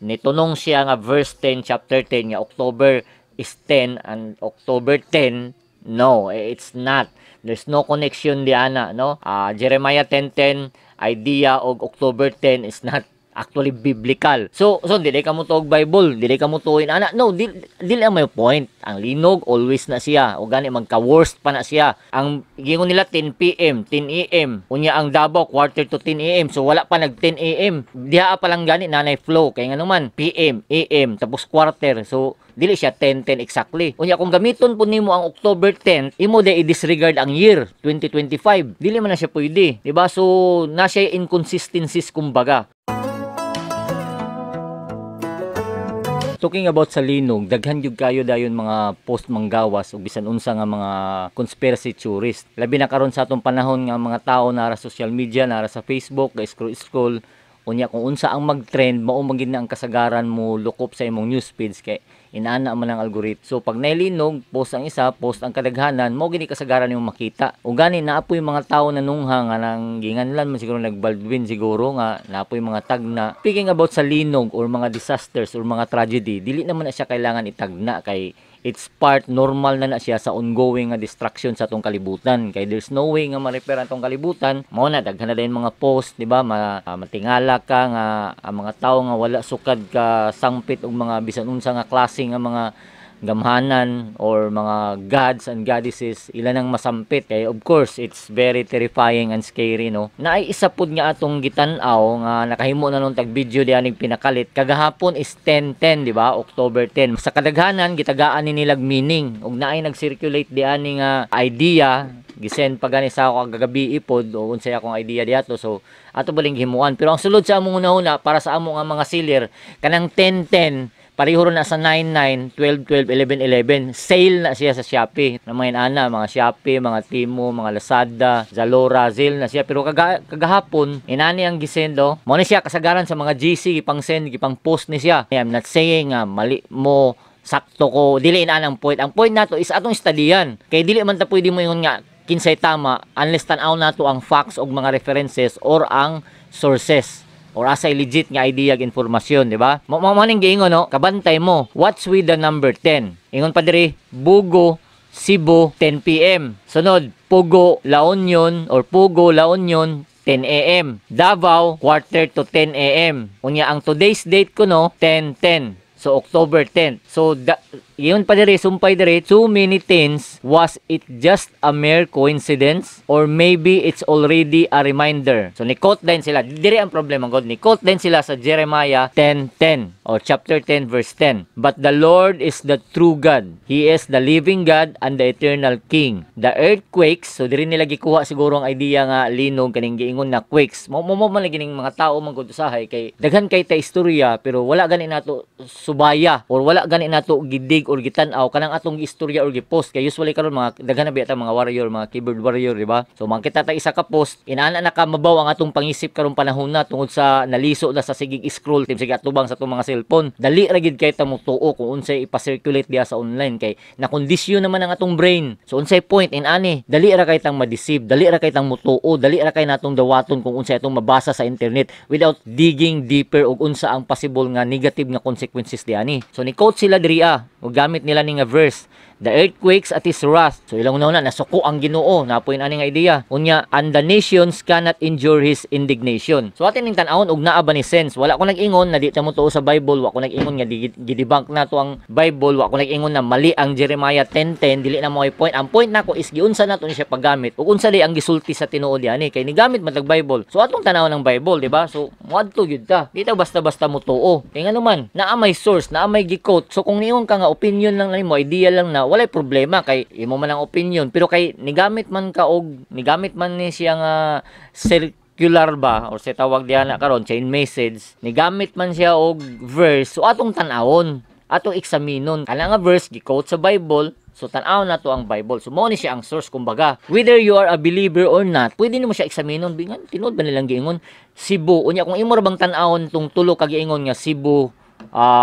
Nitunong siya nga verse 10 chapter 10 nga October is 10 and October 10, no, it's not. There's no connection diana, no? Jeremiah 10:10 idea og October 10 is not actually biblical. So dili ka mo tuog Bible, dili ka mo tuoy ana. No, dili ang may point. Ang linog always na siya. O gani magka-worst pa na siya. Ang gingon nila 10 PM, 10 AM. Unya ang Davao quarter to 10 AM. So wala pa nag 10 AM. Diha pa lang gani nanay flow kay ngano man PM, AM tapos quarter. So dili siya 10-10 exactly. Unya kung gamiton po nimo ang October 10, imo de i-disregard ang year 2025. Dili man na siya pwede, di ba? So na siya inconsistencies kumbaga. Talking about sa linog, daghan gyud kayo dayon mga post manggawas ug bisan unsa nga mga conspiracy theorist. Labi na karon sa atong panahon nga mga tao nara social media, nara sa Facebook, scroll unya kung unsa ang mag-trend, mao man gid na ang kasagaran mo lukop sa imong news feeds kay inaana man ang algorithm. So pag nailinog, post ang isa, post ang kadaghanan, mao gini kasagaran nimo makita. Ug gani naapoy mga tawo nanungha nga nang ginganlan man siguro nagbaldwin siguro nga naapoy mga tagna. Speaking about sa linog or mga disasters or mga tragedy, dili naman na siya kailangan itagna kay it's part normal na siya sa ongoing nga distraction sa atong kalibutan kay there's no way nga ma-repair atong kalibutan. Mao na daghan na din mga post, di ba? Matingala ka nga ang mga tawo nga wala sukad ka sangpit og mga bisan unsa nga klase nga mga gamhanan or mga gods and goddesses ilan ang masampit kay of course it's very terrifying and scary, no? Naay isa pud nga atong gitan-aw nga nakahimo na nung tag video dianing pinakalit kagahapon is 10-10, di ba? October 10 sa kadaghanan gitagaan ni nilag meaning ug naay nag-circulate dianing nga idea gisend pa gani sa ako kagabi ipod o unsay akong idea diato. So ato baling himuan pero ang sulod sa among una para sa among nga mga seller kanang 10-10 pareho na sa 9-9, 12-12, 11-11. Sale na siya sa Shopee. Na mga mga Shopee, mga Timo, mga Lazada, Zalora, sale na siya. Pero kagahapon, inani ang gisendo. Mo na siya kasagaran sa mga GC, gipang send, gipang post ni siya. I'm not saying mali mo, sakto ko, dili inanang point. Ang point nato is atong studian. Kay dili man ta pwede mo yun nga, kinsay tama, unless tanaw nato ang facts o mga references or ang sources. Or asay legit nga idea ag informasyon, di ba? Mo ning giingon, no? Kabantay mo. What's with the number 10? Ingon pa diri, Bugo, Cebu, 10 PM. Sunod, Pugo, La Union or Pugo, La Union, 10 AM. Davao, quarter to 10 AM. Unya ang today's date ko, no, 10-10. So October 10. So yun pa diri sumpay diri too many things. Was it just a mere coincidence or maybe it's already a reminder? So ni-quote din sila. Diri ang problema god. Ni-quote din sila sa Jeremiah 10:10 or chapter 10 verse 10. But the Lord is the true God. He is the living God and the eternal King. The earthquakes, so diri nila gikuha siguro ang idea nga linog kaning giingon na quakes. Mo man lagi ning mga tao man gud usahay kay daghan kay ta istorya pero wala gani nato subaya or wala gani nato gidig or gitan-aw kanang atong istorya or gi-post kay usually karon mga daghan na biya mga warrior, mga keyboard warrior, di ba? So makita ta isa ka post inaana na ka mabaw ang atong pangisip karon panahon na tungod sa naliso na sa sigig scroll tim sige atubang sa atong mga cellphone. Dali ra gid kay ta mo tuo kung unsay ipa-circulate diha sa online kay nakondisyon naman ang atong brain. So unsay point inani? Dali ra kay tang ma-deceive, dali ra kay tang mutuo, dali ra kay natong dawaton kung unsay atong mabasa sa internet without digging deeper og unsa ang possible nga negative nga consequences diani. So ni quote sila diri ug gamit nila ning nga verse, the earthquakes at his wrath. So ilang una nasuko ang Ginoo, napoy ani nga idea. Unya, and the nations cannot endure his indignation. So atin ning tan-awon og naa ba ni sense. Wala ko nag-ingon na di ta mo tuo sa Bible, wa ko nag-ingon nga gidebunk na to ang Bible, wa ko nag-ingon na mali ang Jeremiah 10:10, dili na mo ay point. Ang point nako is giunsa nato ni siya paggamit ug unsa di ang gisulti sa tinuod ani kay ni gamit man tag Bible. So atong tan-awon ng Bible, di ba? So moadto gyud ta. Di ta basta-basta mo tuo. Kay ngano man, naa may source, naa may gi-quote. So kung niingon ka nga opinion lang nimo, idea lang na walay problema kay imo man ang opinion pero kay nigamit man ka og nigamit man ni siya nga circular ba or sa tawag diha na karon chain message, nigamit man siya og verse. So atong tan-awon, atong eksaminon kana nga verse gi-quote sa Bible. So tan-aw na to ang Bible. So mo ni siya ang source kumbaga. Whether you are a believer or not, pwede nimo siya eksaminon bingan tinud ba nilang giingon Cebu. Unya kung imo ra bang tan-awon tong tulo ka giingon nga Cebu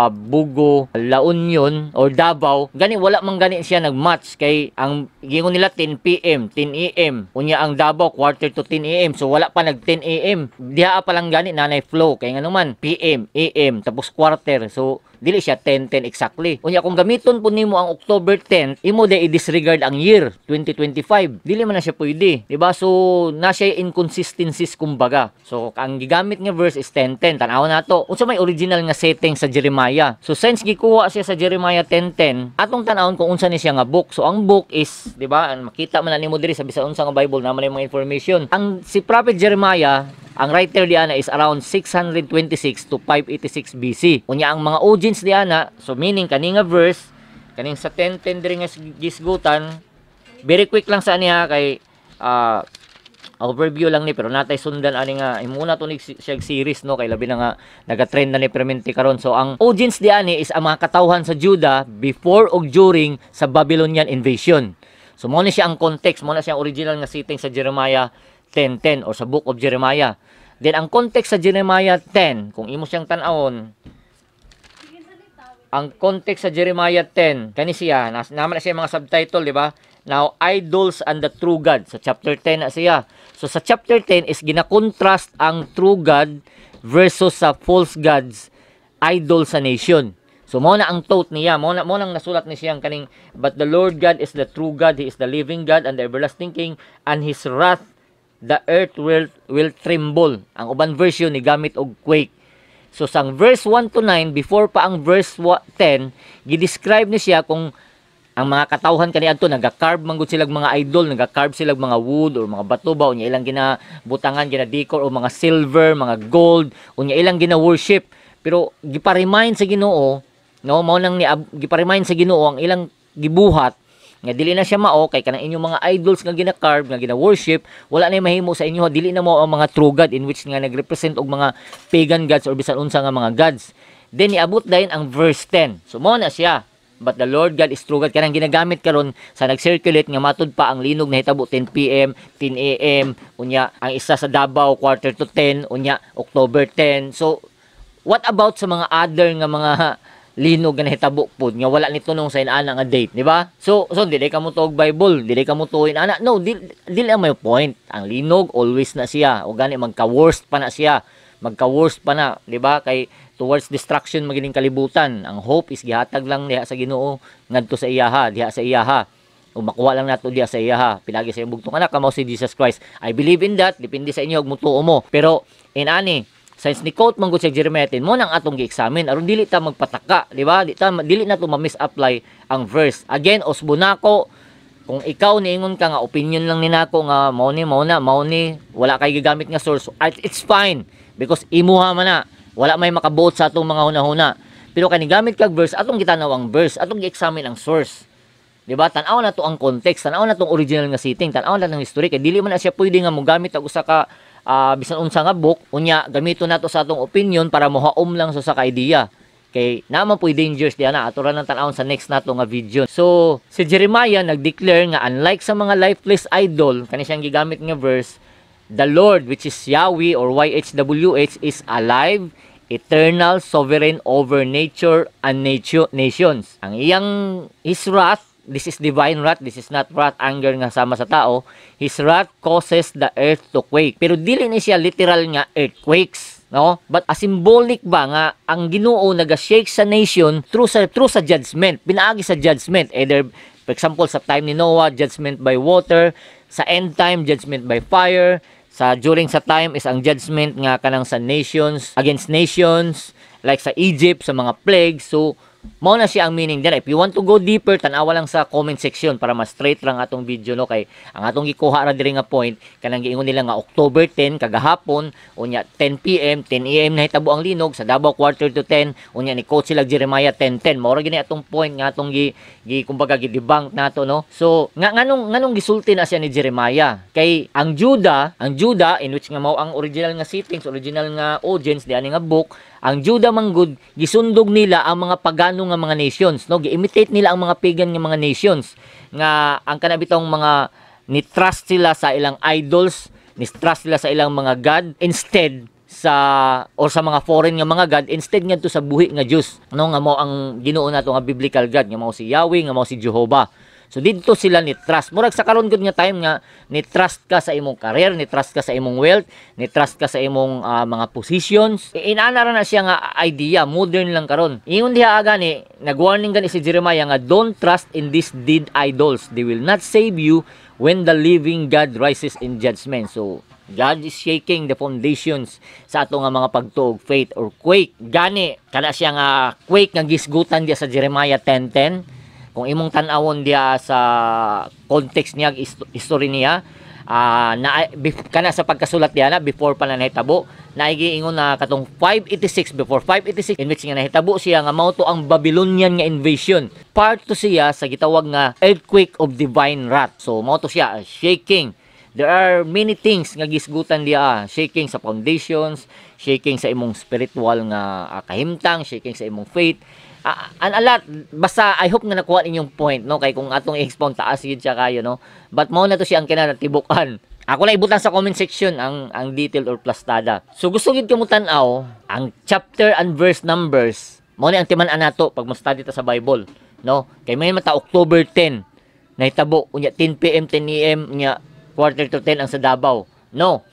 Bugo, La Union or Davao, gani wala man gani siya nagmatch kay ang gingon nila 10 PM, 10 AM. Unya ang Davao quarter to 10 AM. So wala pa nag 10 AM. Diha pa lang gani nanay flow kay ngano man PM, AM tapos quarter. So dili siya 10-10 exactly. Unya kung gamiton po nimo ang October 10, imo day i-disregard ang year 2025. Dili man na siya pwede, di ba? So na siya inconsistencies kumbaga. So ang gigamit nga verse is 10-10. Tan-aw nato. Unsa may original nga setting sa Jeremiah. So since gikuha siya sa Jeremiah 10:10, atong tan-awon kung unsa ni siya nga book. So ang book is, di ba? Makita man na nimo diri sa bisan unsa nga Bible naman yung mga information. Ang si Prophet Jeremiah, ang writer diana is around 626 to 586 BC. Unya ang mga audience diana, so meaning kani nga verse, kaning sa 10:10 diri nga gisgutan, very quick lang sa niya kay overview lang ni pero natay sundan ani nga imuna to ni siya series no kay labi na nga naga-trend na ni permanente karon. So ang audience diani is ang mga katawhan sa Judah before ug during sa Babylonian invasion. So mo ni siya ang context, mo na siya ang original nga setting sa Jeremiah 10:10 or sa Book of Jeremiah. Then ang context sa Jeremiah 10, kung imo siyang tan-awon, ang context sa Jeremiah 10, kani siya, naman na siya mga subtitle, di ba? Now, idols and the true God. Sa chapter 10 na siya. So sa chapter 10 is gina-contrast ang true God versus sa false gods, idol sa nation. So mo na ang thought niya, mo nang nasulat ni siyang kaning, but the Lord God is the true God, He is the living God and the everlasting King, and His wrath the earth will tremble. Ang uban version ni gamit og quake. So sang verse 1 to 9 before pa ang verse 10, gi-describe ni siya kung ang mga katawhan kaniadto naga-carve man gud silang mga idol, naga-carve silang mga wood or mga bato ba unya ilang ginabutangan, gina-decor o mga silver, mga gold, unya ilang gina-worship. Pero gipa-remind sa Ginoo, no, mao nang gipa-remind sa Ginoo ang ilang gibuhat nga dili na siya mao kay kanang inyong mga idols nga gina-carve nga gina-worship, wala na mahimo sa inyo, dili na mo ang mga true god in which nga nagrepresent og mga pagan gods or bisan unsa nga mga gods. Then iabot dayon ang verse 10. So mo na siya, but the Lord God is true God. Kanang ginagamit karon sa nag-circulate nga matud pa ang linog na hitabo 10 PM, 10 AM, unya ang isa sa Davao quarter to 10, unya October 10. So what about sa mga other nga mga linog nga nahitabo pod nga wala nito nung sa inana nga date, di ba? So dili ka mo tuog Bible, dili ka mo tuoy ana. No, dili ang may point. Ang linog always na siya o gani magka-worst pa na siya. Magka-worst pa na, di ba? Kay towards destruction magining kalibutan. Ang hope is gihatag lang diha sa Ginoo ngadto sa iyaha, diha sa iyaha. O makuha lang nato diha sa iyaha. Pinagi sa bugtong anak kamo si Jesus Christ. I believe in that. Depende sa inyo ug mutuo mo. Pero inani since ni quote man gud sa Jeremiah 10 mo nang atong gi-examine aron dili ta magpataka, di ba? Dili na to ma-misapply ang verse. Again, usbo nako kung ikaw niingon ka nga opinion lang ni nako nga mao ni wala kay gigamit nga source, it's fine because imuha man na wala may makabuot sa atong mga hunahuna. Pero kani gamit kag verse atong gitanaw ang verse, atong gi-examine ang source. Di ba? Tan-aw na to ang context, tan-aw na tong original nga setting, tan-aw na ng history kay dili man na siya pwede nga mogamit og usa ka bisan unsa nga book unya gamito nato sa atong opinion para mohaom lang sa ka idea kay naman po'y dangerous diya na aturan ng tanawon sa next nato nga video. So si Jeremiah nagdeclare nga unlike sa mga lifeless idol kani siyang gigamit nga verse, the Lord which is Yahweh or YHWH is alive, eternal, sovereign over nature and nations. Ang iyang his wrath, this is divine wrath, this is not wrath, anger nga sama sa tao. His wrath causes the earth to quake. Pero dili ni siya literal nga earthquakes, no? But a symbolic ba nga ang Ginoo naga-shake sa nation through sa judgment. Pinaagi sa judgment, either for example sa time ni Noah, judgment by water, sa end time judgment by fire, during sa time is ang judgment nga kanang sa nations against nations, like sa Egypt sa mga plagues. So mao na siya ang meaning dyan. If you want to go deeper, tanawa lang sa comment section para mas straight lang atong video, no? Kay ang atong gikuha ra diri nga point kanang giingon nila nga October 10 kagahapon unya 10 PM 10 AM na hitabo ang linog sa Davao quarter to 10 unya ni quote sila Jeremiah 10:10. Mao ra gini atong point nga atong kumbaga gi-debunk nato, no? So nganong gisulti na siya ni Jeremiah kay ang Judah in which nga mao ang original nga settings, original nga audience di ani nga book. Ang Judah manggod gisundog nila ang mga pagano nga mga nations, no? Gi-imitate nila ang mga pagan nga mga nations nga ang kanabitong mga ni-trust sila sa ilang idols, ni-trust sila sa ilang mga god. Instead, sa or sa mga foreign nga mga god instead ngadto sa buhi nga Dios, no, nga mao ang Ginoo nato nga biblical god, nga mao si Yahweh, nga mao si Jehovah. So dito sila ni trust. Murag sa karon gud nga time nga ni trust ka sa imong career, ni trust ka sa imong wealth, ni trust ka sa imong mga positions. Inana ra na siya nga idea, modern lang karon. Ingon diha aga ni nagwarning gani si Jeremiah nga don't trust in these dead idols. They will not save you when the living God rises in judgment. So God is shaking the foundations sa ato nga mga pagtuog, faith or quake. Gani kana siya nga quake nga gisgutan diya sa Jeremiah 10:10. Kung imong tan-awon diya sa context niya, history niya, kana sa pagkasulat diya na before pa na nahitabo, naigiingon na katong 586 before 586 in which nga nahitabo siya nga mao to ang Babylonian nga invasion. Part to siya sa gitawag nga earthquake of divine wrath. So mao to siya shaking. There are many things nga gisgutan diya, shaking sa foundations, shaking sa imong spiritual nga kahimtang, shaking sa imong faith. A lot, basta I hope na nakuha ninyong point, no, kay kung atong i-expound taas yun siya kayo, no, but mo na to siya ang kinatibukan. Ako na ibutan sa comment section ang detail or plastada. So gusto gid kamo tan-aw ang chapter and verse numbers, mo ni ang timan-an nato pag mo-study ta sa Bible, no, kay may mata October 10 nahitabo unya 10 PM 10 AM nya quarter to 10 ang sa Davao, no,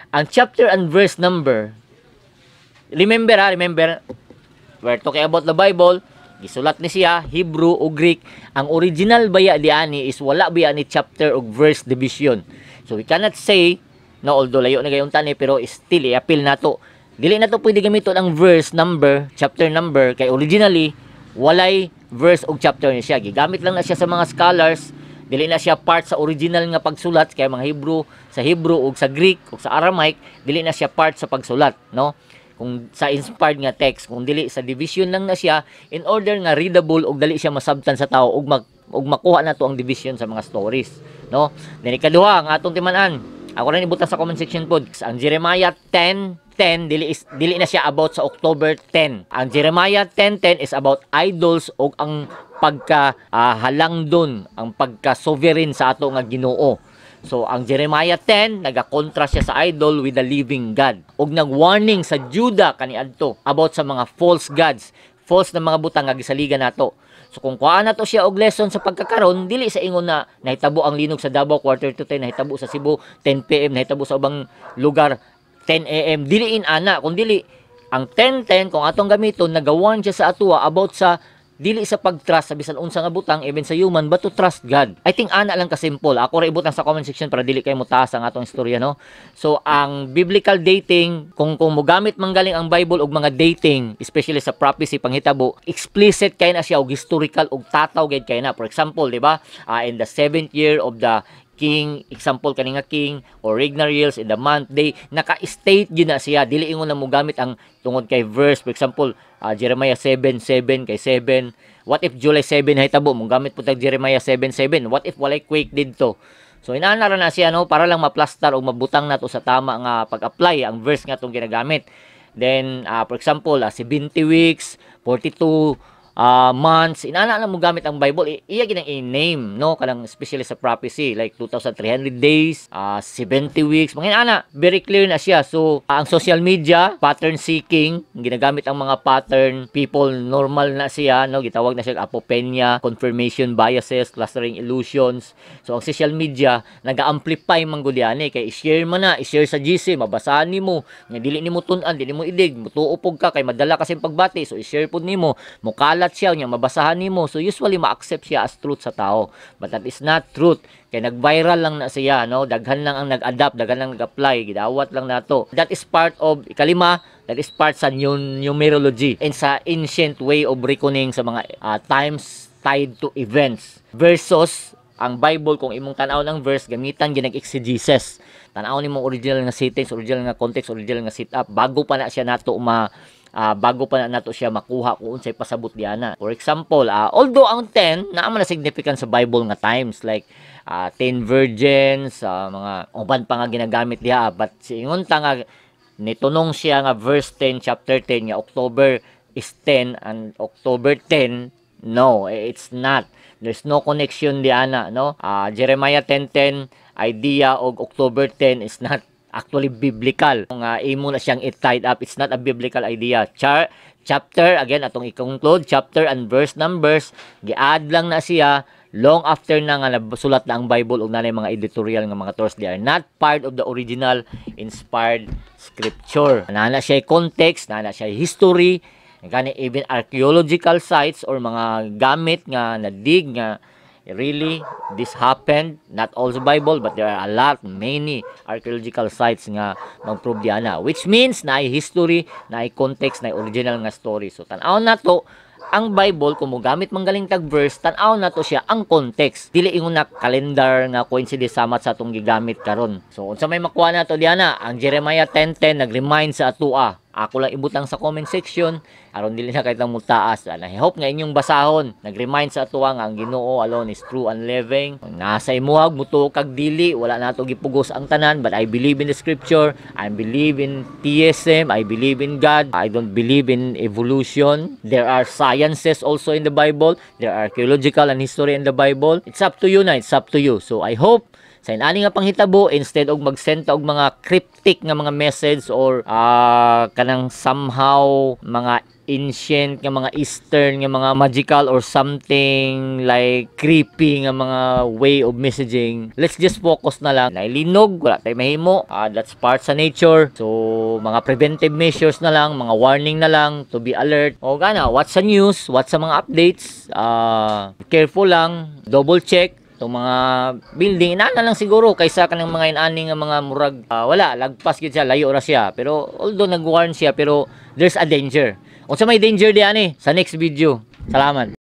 ang chapter and verse number, remember we're talking about the Bible, gisulat ni siya Hebrew o Greek. Ang original baya diani is wala baya ni chapter o verse division. So we cannot say no, although layo na gayon tani, pero still i-appeal nato. Dili nato pwede gamiton ang verse number, chapter number, kay originally walay verse o chapter ni siya. Gigamit lang na siya sa mga scholars. Dili na siya part sa original nga pagsulat kay mga Hebrew, sa Hebrew o sa Greek o sa Aramaic, dili na siya part sa pagsulat, no? Kung sa inspired nga text, kung dili sa division lang na siya in order nga readable og dali siya masabtan sa tao og makuha na to ang division sa mga stories, no. Then ikaduha nga atong timan-an, ako rin ibutan sa comment section pod, ang Jeremiah 10:10 dili na siya about sa October 10. Ang Jeremiah 10:10 is about idols og ang pagka halangdon, ang pagka sovereign sa ato nga Ginoo. So, ang Jeremiah 10, nagakontra siya sa idol with the living God. Og nag-warning sa Judah kaniadto about sa mga false gods, false na mga butang nga gisaligan nato. So, kung kuhaan nato siya og lesson sa pagkakaron, dili sa ingon na nahitabo ang linog sa Davao quarter to 10, nahitabo sa Cebu 10 PM, nahitabo sa ubang lugar 10 AM. Dili ana, kung dili ang 10:10 kung atong gamiton, nagawarn siya sa atua about sa dili sa pag-trust sa bisan unsa nga butang, even sa human, but to trust God. I think ana lang ka simple. Ako ra ibutan sa comment section para dili kay mo taas ang atong istorya, no. So ang biblical dating, kung mogamit manggaling ang Bible og mga dating, especially sa prophecy panghitabo, explicit kay na siya og historical og tataw gid kay na. For example, di ba? In the 7th year of the king, example kani nga king or regnal years in the month day, naka-state gyud na siya, dili ingon na mo gamit ang tungod kay verse. For example, Jeremiah 7:7 kay 7. What if July 7 hitabo mo gamit pud tag Jeremiah 7:7? What if walay quake didto? So inaana ra na siya, no, para lang maplastar o mabutang nato sa tama nga pag-apply ang verse nga tong ginagamit. Then for example, 70 weeks, 42 months, inana na mo gamit ang Bible, iya ginang i-name, no, kanang especially sa prophecy like 2,300 days, 70 weeks, mga inana, very clear na siya. So ang social media, pattern seeking, ginagamit ang mga pattern people, normal na siya, no, gitawag na siya apopenia, confirmation biases, clustering illusions. So ang social media naga-amplify man gud yan, kay i-share man na, i-share sa GC, mabasahan nimo, nga dili nimo tun-an, dili mo idig, mutuo pog ka kay madala kasi pagbati, so i-share pud nimo, mukalat siya nya mabasahan nimo, so usually ma-accept siya as truth sa tao, but that is not truth, kay nag-viral lang na siya, no, daghan lang ang nag-adapt, daghan lang nag-apply, gidawat lang nato. That is part of ikalima, that is part sa numerology and sa ancient way of reckoning sa mga times tied to events versus ang Bible. Kung imong tan-aw ng verse, gamitan ginag exegesis, tan-aw nimo original nga settings, original nga context, original nga setup bago pa na siya nato bago pa na nato siya makuha kung unsay pasabot diana. For example, although ang 10 naa man na significant sa Bible nga times like 10 virgins, mga uban pa nga ginagamit diha, but ingon ta nga nitunong siya nga verse 10 chapter 10 nga October is 10 and October 10, no, it's not. There's no connection diana, no. Jeremiah 10:10 idea og October 10 is not actually biblical. Kung imo na siyang it-tied up, it's not a biblical idea. Chapter, again, atong i-conclude, chapter and verse numbers, gi-add lang na siya long after na nga nasulat na ang Bible o nanay mga editorial nga mga source. They are not part of the original inspired scripture. Nana siya context, nana siya history, gani even archaeological sites or mga gamit nga nadig nga really this happened, not all the Bible but there are a lot, many archaeological sites nga mag-prove diana, which means na history, na context, na original nga story. So tan-aw na to ang Bible, kung mo gamit manggaling tag verse, tan-aw na to siya ang context. Dili ingon na calendar nga coincide samat sa atong gigamit karon. So unsa may makuha na to diana, ang Jeremiah 10:10 nag-remind sa atua. Ako lang ibutang sa comment section aron dili na kaytang mutaas. I hope nga inyong basahon. Nag-remind sa atua nga ang Ginoo alone is true and living. Nasa imuhag mutuo kag dili, wala nato gipugos ang tanan, but I believe in the scripture. I believe in theism. I believe in God. I don't believe in evolution. There are sciences also in the Bible. There are archaeological and history in the Bible. It's up to you na, it's up to you. So I hope sa inani nga panghitabo, instead og magsend og mga cryptic nga mga message or kanang somehow mga ancient nga mga eastern nga mga magical or something like creepy nga mga way of messaging, let's just focus na lang nailinog, wala tayo mahimo, that's part sa nature. So mga preventive measures na lang, mga warning na lang, to be alert. O gana, watch sa news, watch sa mga updates, careful lang, double check itong mga building, inana lang siguro kaysa kanang mga inani nga mga murag wala, lagpas gid siya, layo ra siya. Pero although nag-warn siya, pero there's a danger. Unsa may danger diyan sa next video. Salamat.